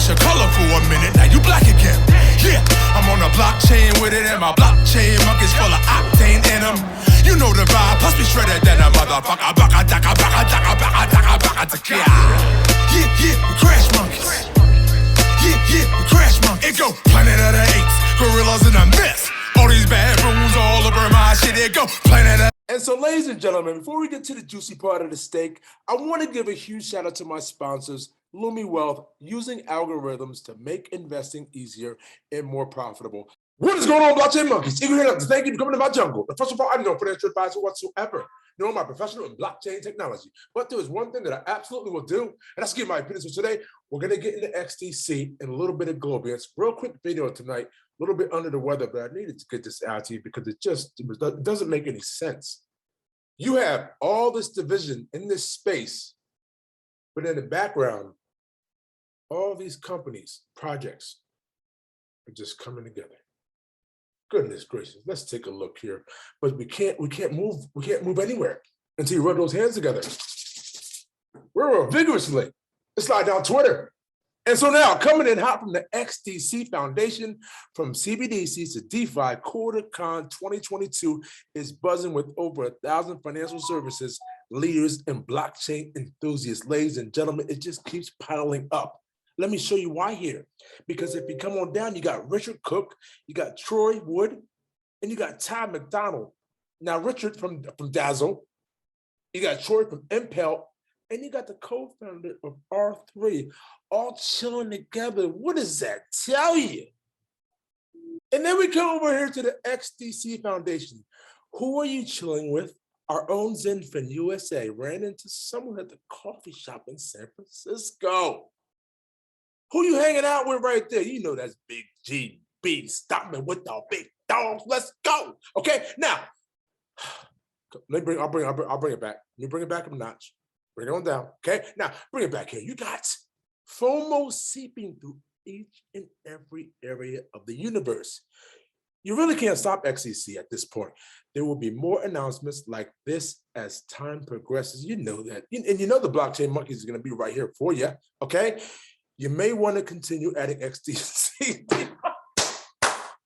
lost your color for a minute, now you black again. Yeah, I'm on a blockchain with it, and my blockchain monkeys full of octane in them. You know the vibe, plus we shredded than a motherfucker. Yeah, we crash monkeys. Yeah, we crash monkeys. It go Planet of the Apes, gorillas in a mess. All these bad rules all over my shit. It go Planet of. And so, ladies and gentlemen, before we get to the juicy part of the steak, I want to give a huge shout out to my sponsors, Lumi Wealth, using algorithms to make investing easier and more profitable. What is going on, blockchain monkeys? Thank you for coming to my jungle. First of all, I'm no financial advisor whatsoever. No, I'm a professional in blockchain technology. But there is one thing that I absolutely will do, and that's give my opinion. So today, we're going to get into XDC and a little bit of Globiance. Real quick video tonight, a little bit under the weather, but I needed to get this out to you because it doesn't make any sense. You have all this division in this space, but in the background, all these companies, projects are just coming together. Goodness gracious, let's take a look here. But we can't move anywhere until you rub those hands together. We're vigorously. Let's slide down Twitter. And so now, coming in hot from the XDC Foundation, from CBDCs to DeFi, QuarterCon 2022 is buzzing with over 1,000 financial services leaders and blockchain enthusiasts. Ladies and gentlemen, it just keeps piling up. Let me show you why here. Because if you come on down, you got Richard Cook, you got Troy Wood, and you got Ty McDonald. Now, Richard from Dazzle, you got Troy from Impel, and you got the co-founder of R3, all chilling together. What does that tell you? And then we come over here to the XDC Foundation. Who are you chilling with? Our own Zenfin USA ran into someone at the coffee shop in San Francisco. Who you hanging out with right there? You know that's Big GB. Stop me with the big dogs. Let's go. Okay, now, I'll bring it back. Let me bring it back a notch. Bring it on down, okay? Now, bring it back here. You got FOMO seeping through each and every area of the universe. You really can't stop XCC at this point. There will be more announcements like this as time progresses. You know that. And you know the blockchain monkeys is going to be right here for you, okay? You may want to continue adding XDC.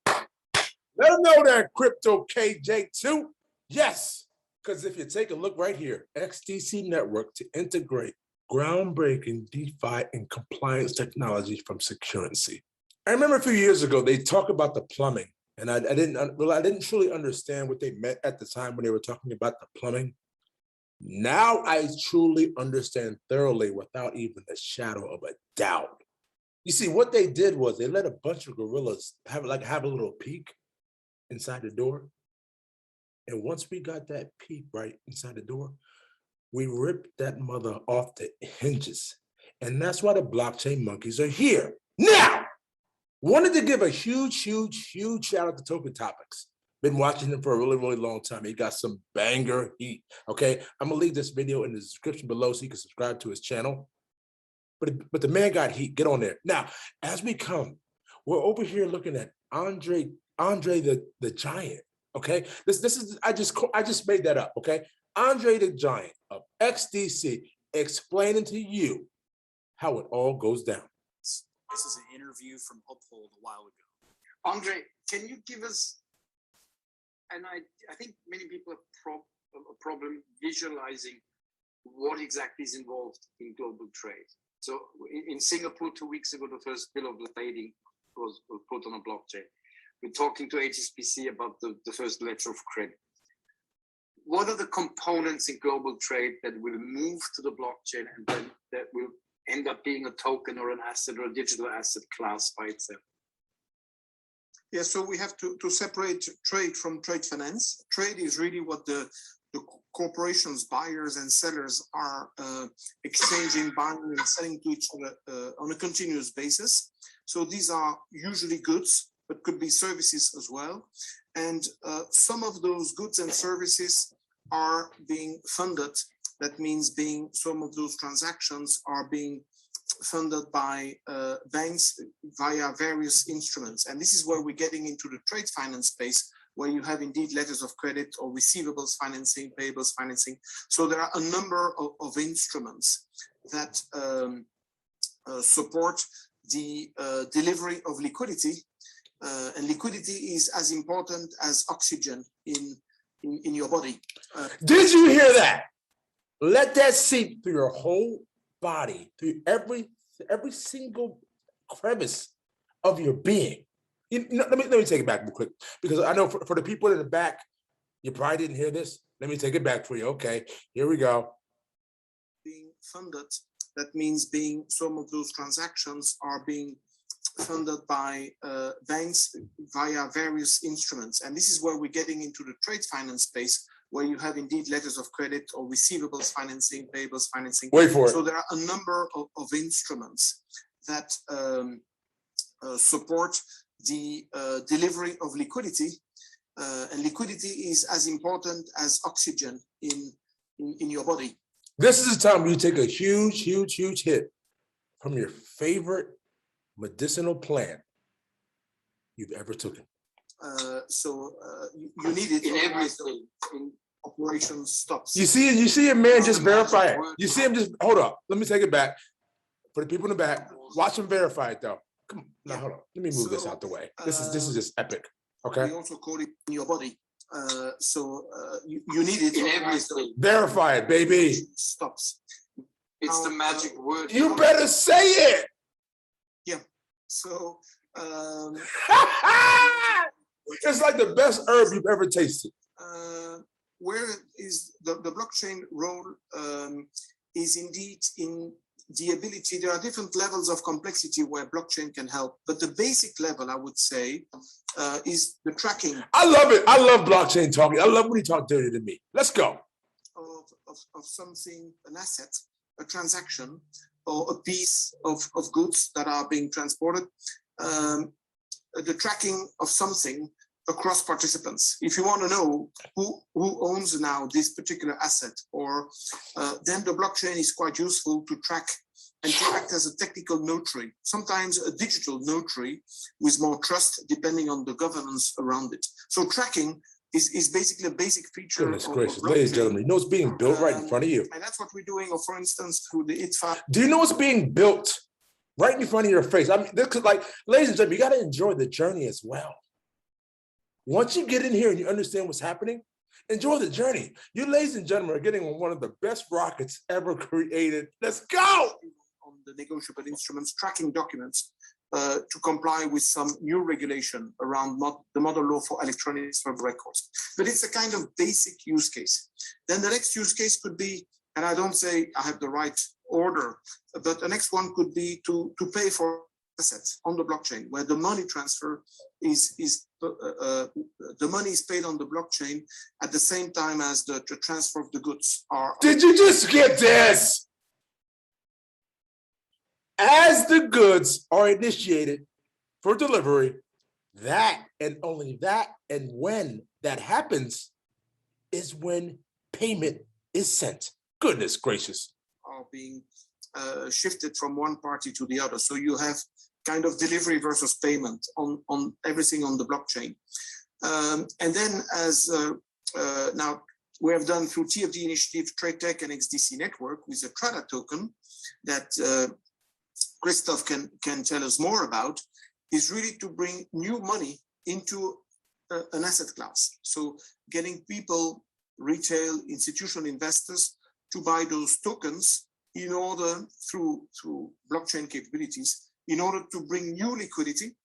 Let them know that Crypto KJ2. Yes. Because if you take a look right here, XDC Network to integrate groundbreaking DeFi and compliance technology from Securrency. I remember a few years ago, they talked about the plumbing, and I didn't truly understand what they meant at the time when they were talking about the plumbing. Now I truly understand thoroughly without even a shadow of a doubt. You see, what they did was they let a bunch of gorillas have a little peek inside the door. And once we got that peek right inside the door, we ripped that mother off the hinges. And that's why the blockchain monkeys are here. Now, wanted to give a huge shout out to Token Topics. Been watching him for a really long time. He got some banger heat, okay? I'm gonna leave this video in the description below so you can subscribe to his channel. But the man got heat, get on there. Now, as we come, we're over here looking at Andre the Giant. Okay, this is I just made that up. Okay, Andre the Giant of XDC explaining to you how it all goes down. This is an interview from Uphold a while ago. Andre, can you give us? And I think many people have a problem visualizing what exactly is involved in global trade. So in Singapore 2 weeks ago, the first bill of lading was put on a blockchain. We're talking to HSBC about the first letter of credit. What are the components in global trade that will move to the blockchain and then that will end up being a token or an asset or a digital asset class by itself? Yeah, so we have to separate trade from trade finance. Trade is really what the corporations, buyers and sellers are exchanging, buying and selling to each other on a continuous basis. So these are usually goods, but could be services as well. And some of those goods and services are being funded. That means some of those transactions are being funded by banks via various instruments. And this is where we're getting into the trade finance space, where you have indeed letters of credit or receivables financing, payables financing. So there are a number of instruments that support the delivery of liquidity, and liquidity is as important as oxygen in your body. Did you hear that? Let that seep through your whole body, through every single crevice of your being. Let me take it back real quick, because I know for the people in the back, you probably didn't hear this. Let me take it back for you. Okay, here we go. Being funded, that means some of those transactions are being funded by banks via various instruments. And this is where we're getting into the trade finance space, where you have indeed letters of credit or receivables financing, payables financing. Wait for it. So there are a number of instruments that support the delivery of liquidity, and liquidity is as important as oxygen in your body. This is the time where you take a huge hit from your favorite medicinal plant you've ever taken. You need it in everything. In operation stops. You see a man just verify it. You see him just, hold up. Let me take it back. For the people in the back, watch him verify it though. Come on, now hold on. Let me move this out the way. This is just epic. Okay. We also call it in your body. You need it in everything. Verify it, baby. Stops. It's the magic word. You better say it. Yeah. So it's like the best herb you've ever tasted. Where is the blockchain role is indeed in the ability. There are different levels of complexity where blockchain can help, but the basic level, I would say, is the tracking. I love it. I love blockchain talking. I love when he talk dirty to me. Let's go. Of something, an asset, a transaction, or a piece of goods that are being transported, the tracking of something across participants. If you want to know who owns now this particular asset, or then the blockchain is quite useful to track and to act as a technical notary, sometimes a digital notary with more trust depending on the governance around it. So tracking is basically a basic feature. Goodness gracious, ladies and gentlemen, you know what's being built right in front of you. And that's what we're doing, or for instance, through the ITFA. Do you know what's being built right in front of your face? I mean, like, ladies and gentlemen, you got to enjoy the journey as well. Once you get in here and you understand what's happening, enjoy the journey. You, ladies and gentlemen, are getting on one of the best rockets ever created. Let's go! On the negotiable instruments, tracking documents to comply with some new regulation around the model law for electronic server records. But it's a kind of basic use case. Then the next use case could be, and I don't say I have the right order, but the next one could be to pay for assets on the blockchain, where the money transfer the money is paid on the blockchain at the same time as the transfer of the goods are. Did you just get this? As the goods are initiated for delivery, that and only that, and when that happens is when payment is sent. Goodness gracious. Are being shifted from one party to the other. So you have kind of delivery versus payment on everything on the blockchain. And then as now we have done through TFD Initiative, Trade Tech and XDC Network with a TRADA token that Christoph can tell us more about, is really to bring new money into an asset class. So getting people, retail, institutional investors to buy those tokens in order, through blockchain capabilities, in order to bring new liquidity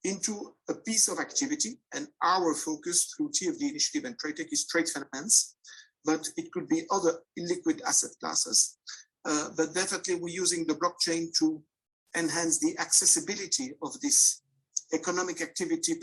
into a piece of activity. And our focus through TFD Initiative and Trade Tech is trade finance, but it could be other illiquid asset classes. But definitely we're using the blockchain to enhance the accessibility of this economic activity.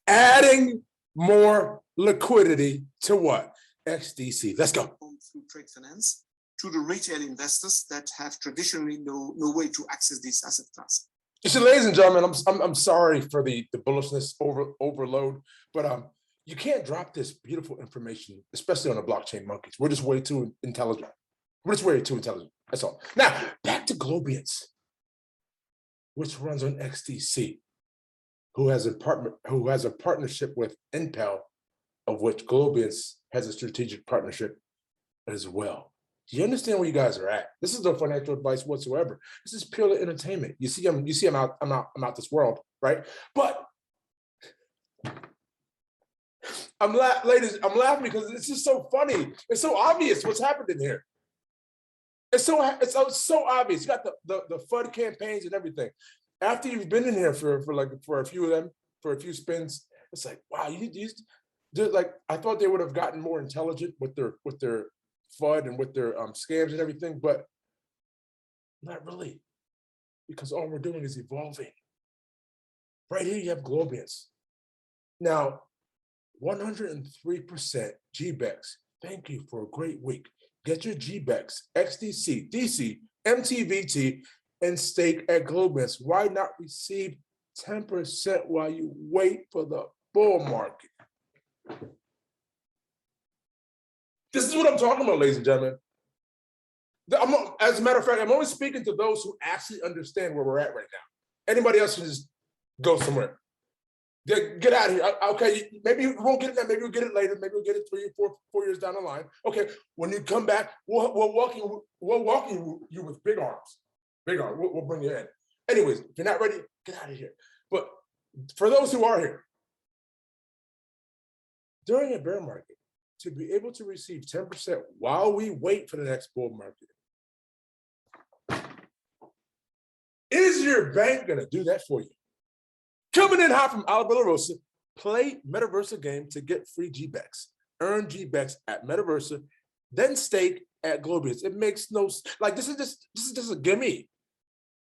Adding more liquidity to what? XDC. Let's go. Through trade finance to the retail investors that have traditionally no way to access this asset class. So, ladies and gentlemen, I'm sorry for the bullishness overload, but you can't drop this beautiful information, especially on the blockchain monkeys. We're just way too intelligent. We're just way too intelligent. That's all. Now back to Globiance, which runs on XDC, who has a partnership with Impel, of which Globiance has a strategic partnership as well. Do you understand where you guys are at? This is no financial advice whatsoever. This is purely entertainment. You see, I'm out this world, right? But ladies, I'm laughing because it's just so funny. It's so obvious what's happening here. It's so obvious. You got the FUD campaigns and everything. After you've been in here for a few of them, for a few spins, it's like, wow, like I thought they would have gotten more intelligent with their FUD and with their scams and everything, but not really, because all we're doing is evolving. Right here, you have Globiance. Now, 103% Gbex. Thank you for a great week. Get your Gbex, XDC, DC, MTVT, and stake at Globiance. Why not receive 10% while you wait for the bull market? This is what I'm talking about, ladies and gentlemen. As a matter of fact, I'm only speaking to those who actually understand where we're at right now. Anybody else can just go somewhere. Get out of here. Okay, maybe we won't get it now. Maybe we'll get it later. Maybe we'll get it 3 or 4 years down the line. Okay, when you come back, we'll walk you with big arms. Big arms. We'll bring you in. Anyways, if you're not ready, get out of here. But for those who are here, during a bear market, to be able to receive 10% while we wait for the next bull market, is your bank gonna do that for you? Coming in hot from Alabama Rosa, play Metaversa game to get free Gbex. Earn Gbex at Metaversa, then stake at Globiance. It makes no, like this is just a gimme.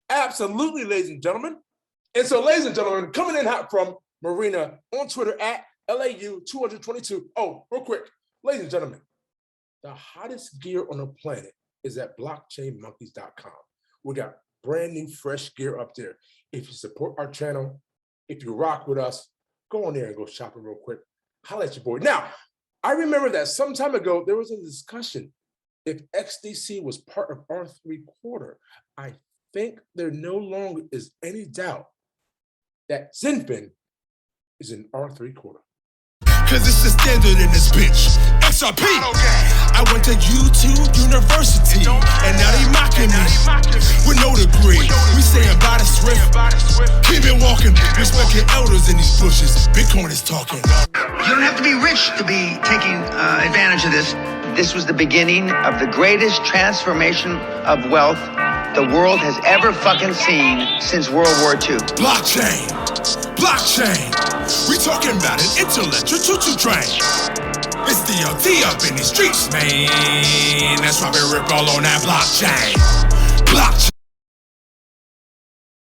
Absolutely, ladies and gentlemen. And so, ladies and gentlemen, coming in hot from Marina on Twitter at LAU222. Oh, real quick, ladies and gentlemen, the hottest gear on the planet is at blockchainmonkeys.com. We got brand new, fresh gear up there. If you support our channel, if you rock with us, go on there and go shopping real quick. Holla at your boy. Now, I remember that some time ago, there was a discussion if XDC was part of R3/4. I think there no longer is any doubt that Zinfin is in R3/4. Cause it's the standard in this bitch. XRP. I went to YouTube University, and now they mocking me with no degree. We saying by the swift, keep it walking. Respecting elders in these bushes. Bitcoin is talking. You don't have to be rich to be taking advantage of this. This was the beginning of the greatest transformation of wealth the world has ever fucking seen since World War II. Blockchain. We talking about an intellectual choo-choo train. It's DLT up in these streets, man. That's why we rip all on that blockchain.